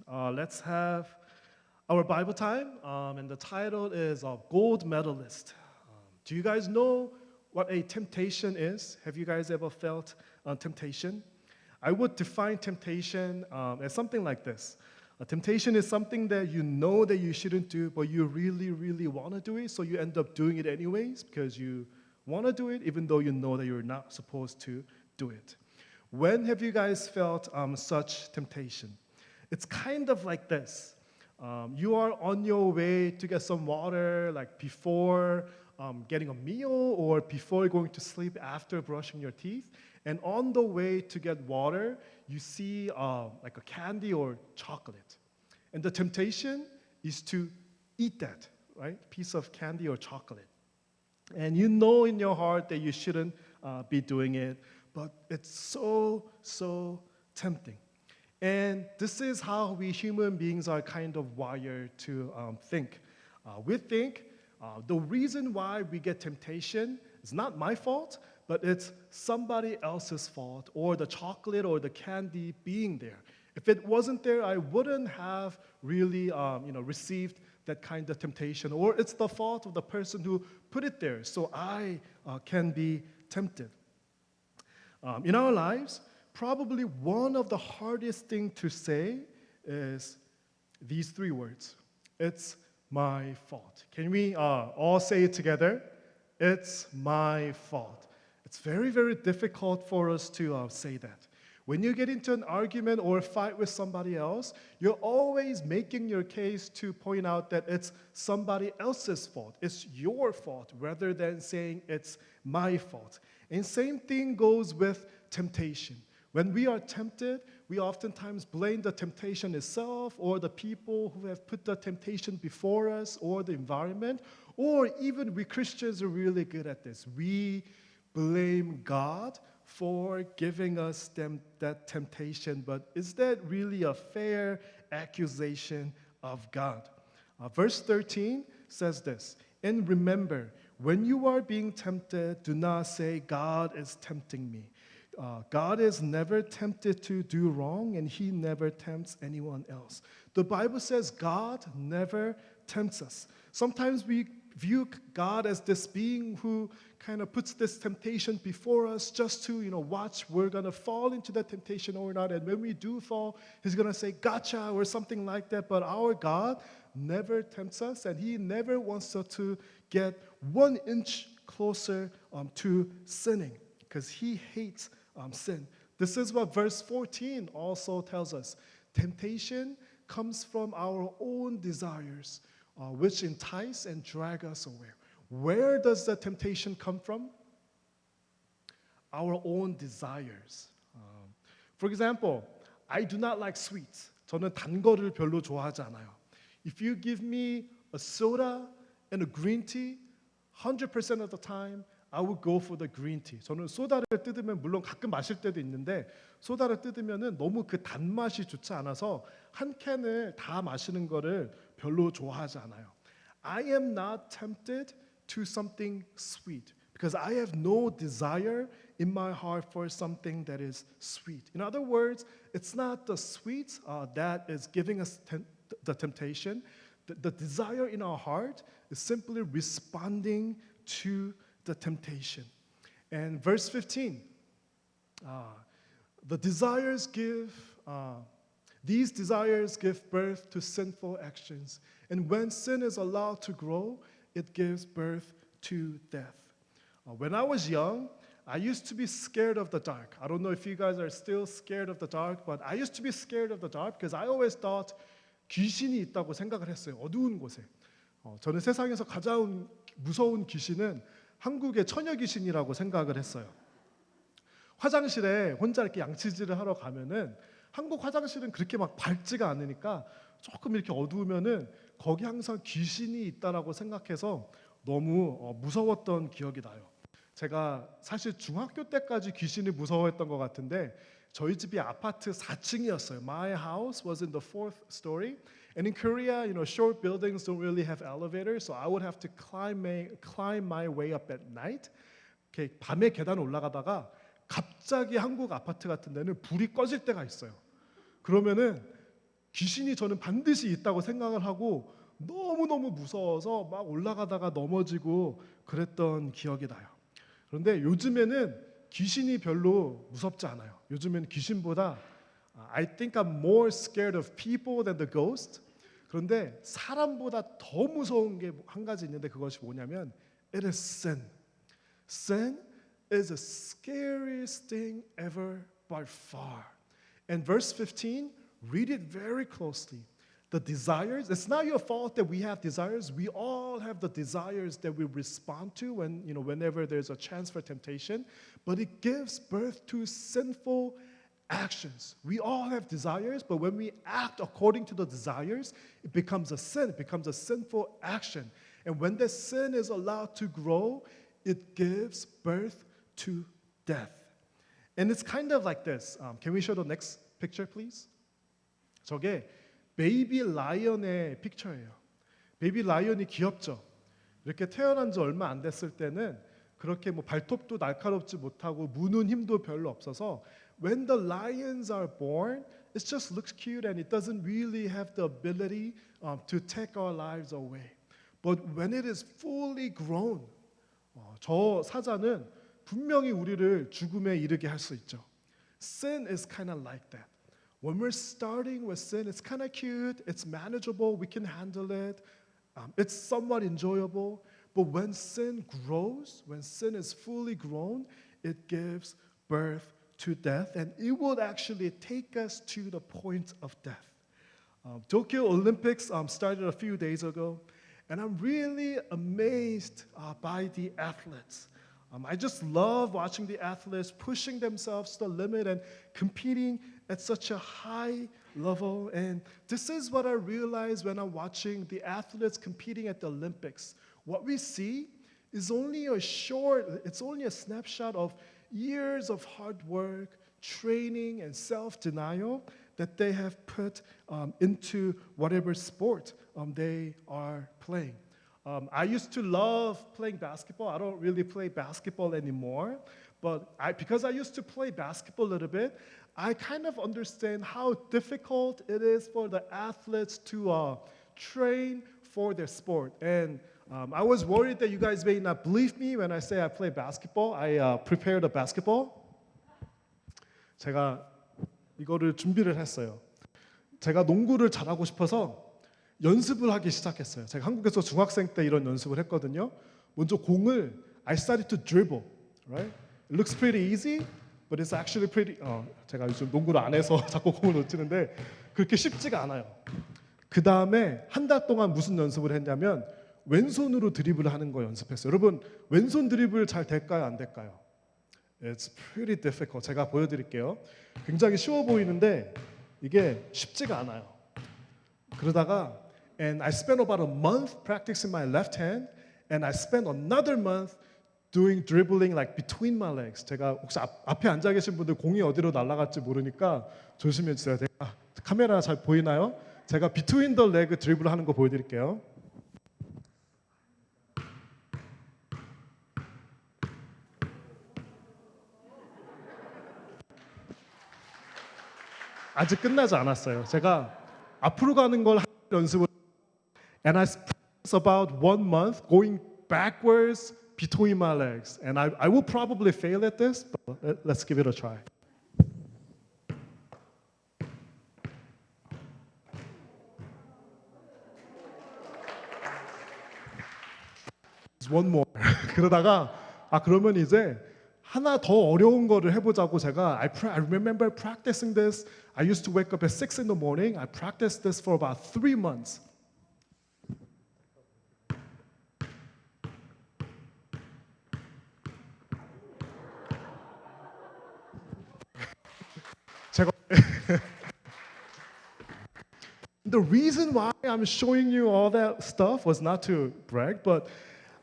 Let's have our Bible time, and the title is Gold Medalist. Do you guys know what a temptation is? Have you guys ever felt temptation? I would define temptation as something like this. A temptation is something that you know that you shouldn't do, but you really, really want to do it, so you end up doing it anyways because you want to do it even though you know that you're not supposed to do it. When have you guys felt such temptation? It's kind of like this. You are on your way to get some water, like before getting a meal or before going to sleep after brushing your teeth. And on the way to get water, you see like a candy or chocolate. And the temptation is to eat that, right? Piece of candy or chocolate. And you know in your heart that you shouldn't be doing it, but it's so tempting. And this is how we human beings are kind of wired to think. We think the reason why we get temptation is not my fault, but it's somebody else's fault, or the chocolate or the candy being there. If it wasn't there, I wouldn't have really received that kind of temptation, or it's the fault of the person who put it there, so I can be tempted. In our lives, probably one of the hardest things to say is these three words. It's my fault. Can we all say it together? It's my fault. It's very, very difficult for us to say that. When you get into an argument or a fight with somebody else, you're always making your case to point out that it's somebody else's fault. It's your fault rather than saying it's my fault. And same thing goes with temptation. When we are tempted, we oftentimes blame the temptation itself or the people who have put the temptation before us or the environment, or even we Christians are really good at this. We blame God for giving us that temptation, but is that really a fair accusation of God? Verse 13 says this, "And remember, when you are being tempted, do not say, 'God is tempting me.' God is never tempted to do wrong, and He never tempts anyone else." The Bible says God never tempts us. Sometimes we view God as this being who kind of puts this temptation before us just to, watch we're going to fall into that temptation or not. And when we do fall, He's going to say, "Gotcha," or something like that. But our God never tempts us, and He never wants us to get 1 inch closer to sinning because He hates sin. This is what verse 14 also tells us. Temptation comes from our own desires, which entice and drag us away. Where does the temptation come from? Our own desires. For example, I do not like sweets. 저는 단 거를 별로 좋아하지 않아요. If you give me a soda and a green tea, 100% of the time, I would go for the green tea. 저는 소다를 뜯으면 물론 가끔 마실 때도 있는데 소다를 뜯으면은 너무 그 단맛이 좋지 않아서 한 캔을 다 마시는 거를 별로 좋아하지 않아요. I am not tempted to something sweet because I have no desire in my heart for something that is sweet. In other words, it's not the sweet that is giving us the temptation. The desire in our heart is simply responding to the temptation. And verse 15, these desires give birth to sinful actions. And when sin is allowed to grow, it gives birth to death. When I was young, I used to be scared of the dark. I don't know if you guys are still scared of the dark, but I used to be scared of the dark because I always thought 귀신이 있다고 생각을 했어요. 어두운 곳에. 저는 세상에서 가장 무서운 귀신은 한국의 처녀 귀신이라고 생각을 했어요. 화장실에 혼자 이렇게 양치질을 하러 가면은 한국 화장실은 그렇게 막 밝지가 않으니까 조금 이렇게 어두우면은 거기 항상 귀신이 있다라고 생각해서 너무 무서웠던 기억이 나요. 제가 사실 중학교 때까지 귀신이 무서워했던 것 같은데 저희 집이 아파트 4층이었어요. My house was in the 4th story. And in Korea, short buildings don't really have elevators, so I would have to climb my way up at night. 이렇게 밤에 계단 올라가다가 갑자기 한국 아파트 같은 데는 불이 꺼질 때가 있어요. 그러면은 귀신이 저는 반드시 있다고 생각을 하고 너무너무 무서워서 막 올라가다가 넘어지고 그랬던 기억이 나요. 그런데 요즘에는 귀신이 별로 무섭지 않아요. 요즘에는 귀신보다 I think I'm more scared of people than the ghost. 그런데 사람보다 더 무서운 게 한 가지 있는데 그것이 뭐냐면 it is sin. Sin is the scariest thing ever by far. And verse 15, read it very closely. The desires, it's not your fault that we have desires. We all have the desires that we respond to whenever there's a chance for temptation, but it gives birth to sinful actions. We all have desires, but when we act according to the desires, it becomes a sin, it becomes a sinful action. And when the sin is allowed to grow, it gives birth to death. And it's kind of like this. Can we show the next picture, please? 저게 베이비 라이언의 픽처예요. 베이비 라이언이 귀엽죠. 이렇게 태어난 지 얼마 안 됐을 때는 그렇게 뭐 발톱도 날카롭지 못하고 무는 힘도 별로 없어서 when the lions are born, it just looks cute and it doesn't really have the ability to take our lives away. But when it is fully grown, 저 사자는 분명히 우리를 죽음에 이르게 할 수 있죠. Sin is kind of like that. When we're starting with sin, it's kind of cute, it's manageable, we can handle it, it's somewhat enjoyable. But when sin grows, when sin is fully grown, it gives birth to death, and it will actually take us to the point of death. Tokyo Olympics started a few days ago, and I'm really amazed by the athletes. I just love watching the athletes pushing themselves to the limit and competing at such a high level. And this is what I realize when I'm watching the athletes competing at the Olympics. What we see is only it's only a snapshot of years of hard work, training, and self-denial that they have put into whatever sport they are playing. I used to love playing basketball. I don't really play basketball anymore, but because I used to play basketball a little bit, I kind of understand how difficult it is for the athletes to train for their sport. And I was worried that you guys may not believe me when I say I play basketball. I prepared a basketball. 제가 이거를 준비를 했어요. 제가 농구를 잘하고 싶어서 연습을 하기 시작했어요. 제가 한국에서 중학생 때 이런 연습을 했거든요. 먼저 공을 I started to dribble, right? It looks pretty easy, but it's actually pretty. 제가 요즘 농구를 안 해서 자꾸 공을 놓치는데 그렇게 쉽지가 않아요. 그 다음에 한 달 동안 무슨 연습을 했냐면 왼손으로 드리블을 하는 거 연습했어요. 여러분 왼손 드리블 잘 될까요? 안 될까요? It's pretty difficult. 제가 보여드릴게요. 굉장히 쉬워 보이는데 이게 쉽지가 않아요. 그러다가 and I spent about a month practicing my left hand, and I spent another month doing dribbling like between my legs. 제가 혹시 앞에 앉아 계신 분들 공이 어디로 날아갈지 모르니까 조심해 주세요. 카메라 잘 보이나요? 제가 between the leg 드리블 하는 거 보여드릴게요. 아직 끝나지 않았어요. 제가 앞으로 가는 걸 연습을 and I spent about 1 month going backwards between my legs. And I will probably fail at this, but let's give it a try. One more. 그러다가 그러면 이제 하나 더 어려운 거를 해보자고 제가 I remember practicing this. I used to wake up at 6 in the morning. I practiced this for about 3 months. 제가 The reason why I'm showing you all that stuff was not to brag, but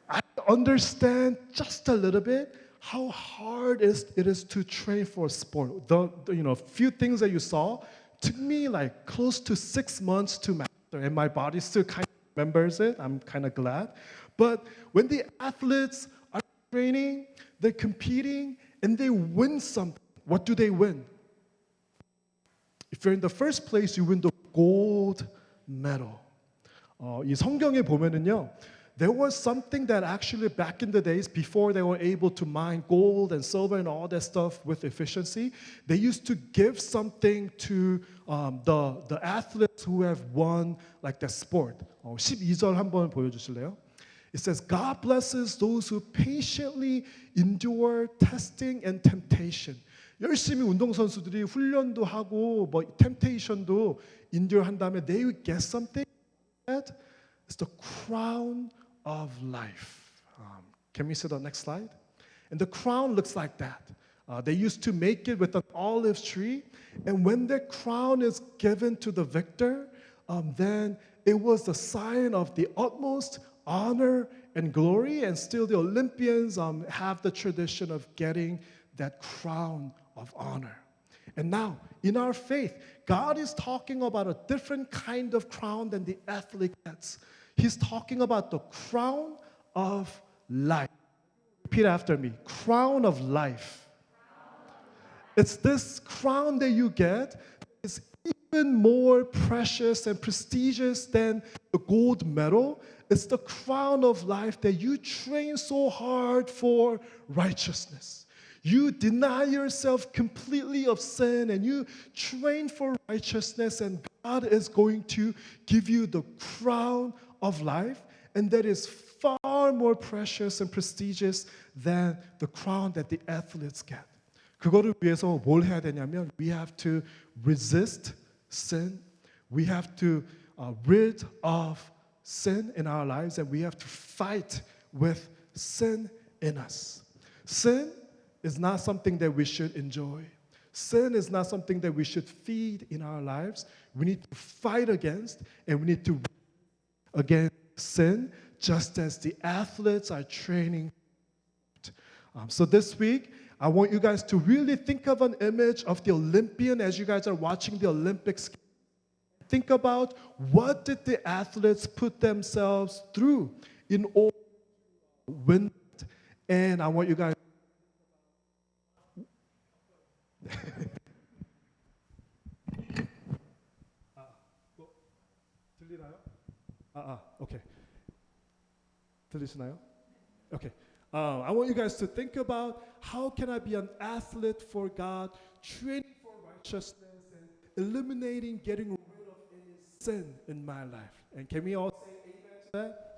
I understand just a little bit how hard it is to train for a sport. The few things that you saw took me like close to 6 months to master, and my body still kind of remembers it. I'm kind of glad. But when the athletes are training, they're competing, and they win something, what do they win? If you're in the first place, you win the gold medal. 이 성경에 보면은요, there was something that actually back in the days before they were able to mine gold and silver and all that stuff with efficiency, they used to give something to the athletes who have won like the sport. 12절 한번 보여주실래요? It says, God blesses those who patiently endure testing and temptation. 열심히 운동선수들이 훈련도 하고 뭐 temptation도 endure 한 다음에 they will get something that is the crown of life. Can we see the next slide? And the crown looks like that. They used to make it with an olive tree, and when the crown is given to the victor, then it was the sign of the utmost honor and glory, and still the Olympians have the tradition of getting that crown of honor. And now, in our faith, God is talking about a different kind of crown than the athlete gets. He's talking about the crown of life. Repeat after me. Crown of life. It's this crown that you get is even more precious and prestigious than the gold medal. It's the crown of life that you train so hard for righteousness. You deny yourself completely of sin and you train for righteousness, and God is going to give you the crown of life, and that is far more precious and prestigious than the crown that the athletes get. 그거를 위해서 뭘 해야 되냐면 we have to resist sin. We have to rid of sin in our lives, and we have to fight with sin in us. Sin is not something that we should enjoy. Sin is not something that we should feed in our lives. We need to fight against, and we need to against sin, just as the athletes are training. So this week, I want you guys to really think of an image of the Olympian as you guys are watching the Olympics. Think about what did the athletes put themselves through in order to win. And I want you guys. 들리나요? Okay. 들리시나요? Okay. I want you guys to think about how can I be an athlete for God, training for righteousness, and eliminating, getting rid of any sin in my life. And can we all say amen to that?